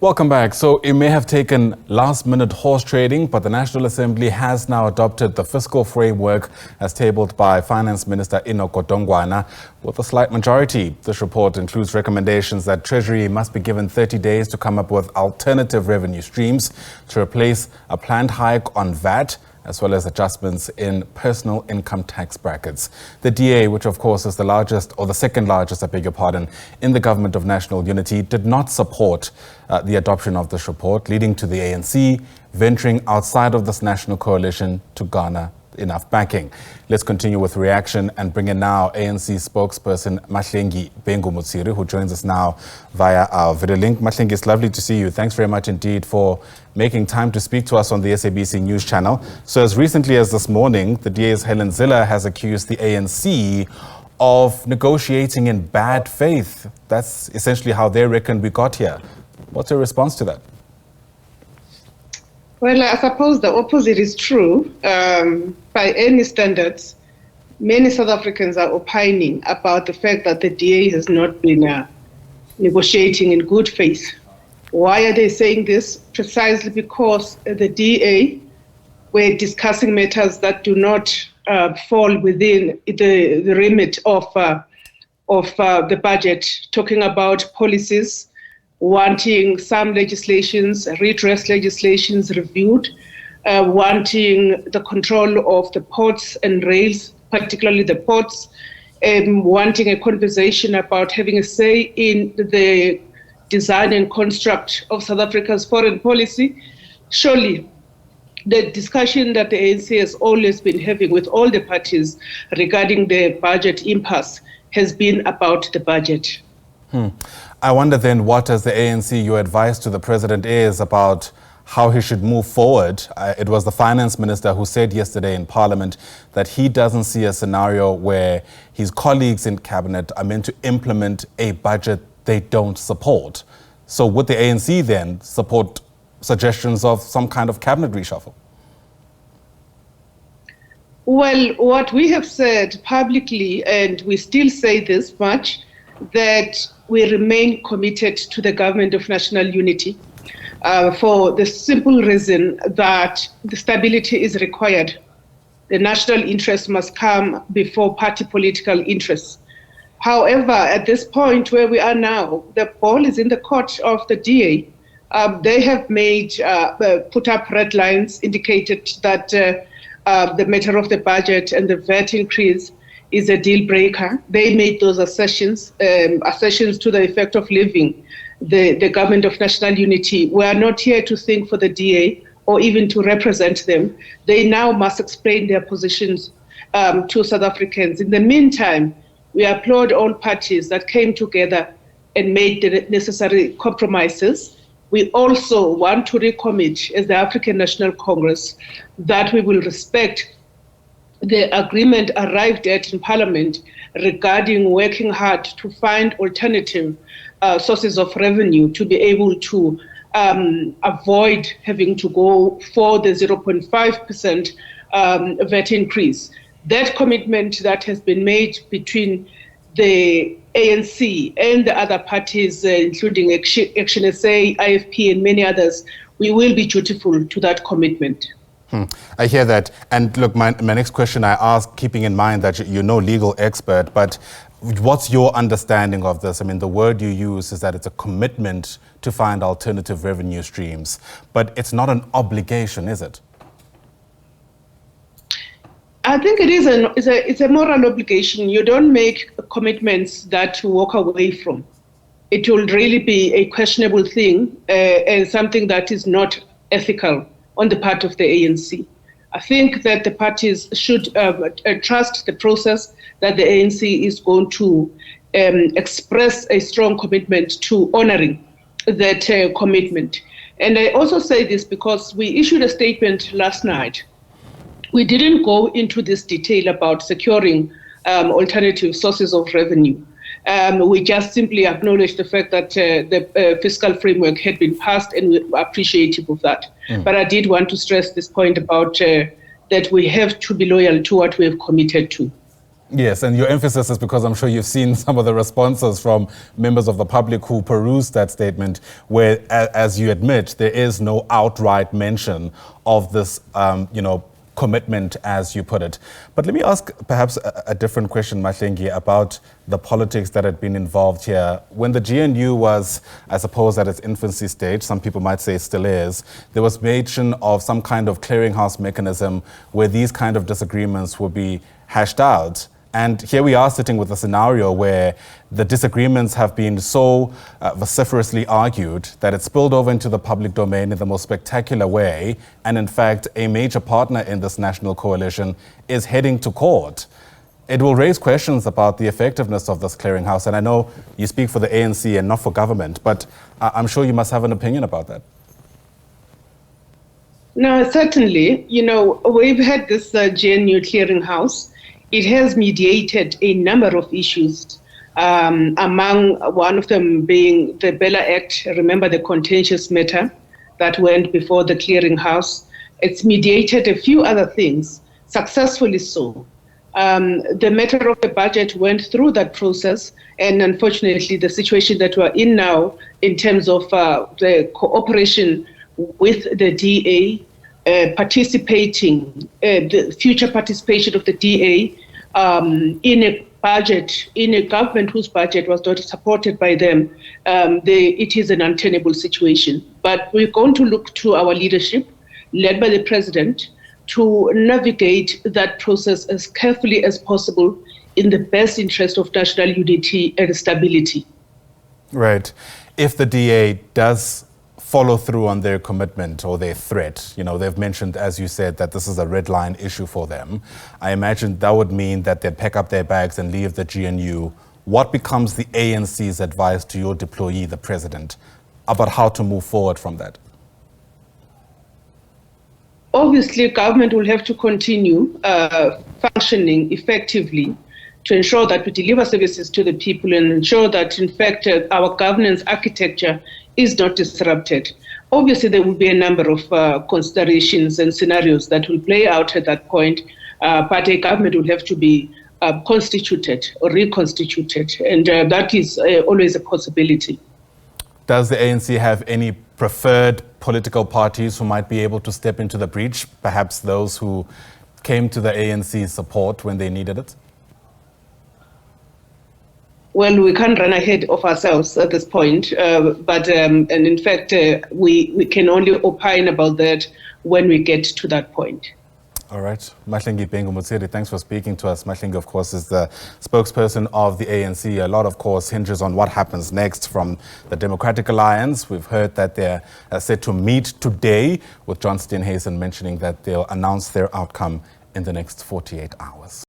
Welcome back. So it may have taken last-minute horse trading, but the National Assembly has now adopted the Fiscal Framework as tabled by Finance Minister Enoch Godongwana with a slight majority. This report includes recommendations that Treasury must be given 30 days to come up with alternative revenue streams to replace a planned hike on VAT, as well as adjustments in personal income tax brackets. The DA, which of course is the largest, or the second largest, I beg your pardon, in the Government of National Unity, did not support the adoption of this report, leading to the ANC venturing outside of this national coalition to garner enough backing. Let's continue with reaction and bring in now ANC spokesperson Mahlengi Bhengu-Motsiri, who joins us now via our video link. Mahlengi, it's lovely to see you. Thanks very much indeed for making time to speak to us on the SABC News channel. So as recently as this morning, the DA's Helen Ziller has accused the ANC of negotiating in bad faith. That's essentially how they reckon we got here. What's your response to that? Well, I suppose the opposite is true. By any standards, many South Africans are opining about the fact that the DA has not been negotiating in good faith. Why are they saying this? Precisely because the DA were discussing matters that do not fall within the remit of the budget, talking about policies, wanting some legislations, redress legislations reviewed, wanting the control of the ports and rails, particularly the ports, wanting a conversation about having a say in the design and construct of South Africa's foreign policy. Surely, the discussion that the ANC has always been having with all the parties regarding the budget impasse has been about the budget. I wonder then what, as the ANC, your advice to the president is about how he should move forward. It was the finance minister who said yesterday in parliament that he doesn't see a scenario where his colleagues in cabinet are meant to implement a budget they don't support. So would the ANC then support suggestions of some kind of cabinet reshuffle? Well, what we have said publicly, and we still say this much, that we remain committed to the Government of National Unity for the simple reason that the stability is required. The national interest must come before party political interests. However, at this point where we are now, the ball is in the court of the DA. They have put up red lines, indicated that the matter of the budget and the VAT increase is a deal breaker. They made those assertions to the effect of leaving the Government of National Unity. We are not here to think for the DA or even to represent them. They now must explain their positions to South Africans. In the meantime, we applaud all parties that came together and made the necessary compromises. We also want to recommit as the African National Congress that we will respect the agreement arrived at in Parliament regarding working hard to find alternative sources of revenue to be able to avoid having to go for the 0.5% VAT increase. That commitment that has been made between the ANC and the other parties, including Action SA, IFP, and many others, we will be dutiful to that commitment. I hear that. And look, my next question I ask, keeping in mind that you're no legal expert, but what's your understanding of this? I mean, the word you use is that it's a commitment to find alternative revenue streams, but it's not an obligation, is it? I think it is it's a moral obligation. You don't make commitments that you walk away from. It will really be a questionable thing and something that is not ethical on the part of the ANC. I think that the parties should trust the process, that the ANC is going to express a strong commitment to honoring that commitment. And I also say this because we issued a statement last night. We didn't go into this detail about securing alternative sources of revenue. We just simply acknowledged the fact that the fiscal framework had been passed, and we are appreciative of that. But I did want to stress this point about that we have to be loyal to what we have committed to. Yes, and your emphasis is because I'm sure you've seen some of the responses from members of the public who perused that statement, where, as you admit, there is no outright mention of this, commitment, as you put it. But let me ask perhaps a different question, Mahlengi, about the politics that had been involved here. When the GNU was, I suppose, at its infancy stage, some people might say it still is, there was mention of some kind of clearinghouse mechanism where these kind of disagreements would be hashed out. And here we are sitting with a scenario where the disagreements have been so vociferously argued that it spilled over into the public domain in the most spectacular way. And in fact, a major partner in this national coalition is heading to court. It will raise questions about the effectiveness of this clearinghouse. And I know you speak for the ANC and not for government, but I'm sure you must have an opinion about that. No, certainly. We've had this GNU clearinghouse. It has mediated a number of issues, among one of them being the Bella Act. Remember the contentious matter that went before the clearinghouse. It's mediated a few other things, successfully so. The matter of the budget went through that process, and unfortunately the situation that we're in now in terms of the cooperation with the DA, the future participation of the DA in a budget, in a government whose budget was not supported by them, it is an untenable situation. But we're going to look to our leadership, led by the president, to navigate that process as carefully as possible in the best interest of national unity and stability. Right. If the DA does follow through on their commitment or their threat, they've mentioned, as you said, that this is a red line issue for them. I imagine that would mean that they'd pack up their bags and leave the GNU. What becomes the ANC's advice to your deployee, the president, about how to move forward from that? Obviously, government will have to continue functioning effectively to ensure that we deliver services to the people and ensure that, in fact, our governance architecture is not disrupted. Obviously, there will be a number of considerations and scenarios that will play out at that point, but a government will have to be constituted or reconstituted, and that is always a possibility. Does the ANC have any preferred political parties who might be able to step into the breach, perhaps those who came to the ANC's support when they needed it? Well, we can't run ahead of ourselves at this point, but in fact, we can only opine about that when we get to that point. All right. Mahlengi Bhengu-Motsiri, thanks for speaking to us. Mahlengi, of course, is the spokesperson of the ANC. A lot, of course, hinges on what happens next from the Democratic Alliance. We've heard that they're set to meet today, with John Steenhuisen mentioning that they'll announce their outcome in the next 48 hours.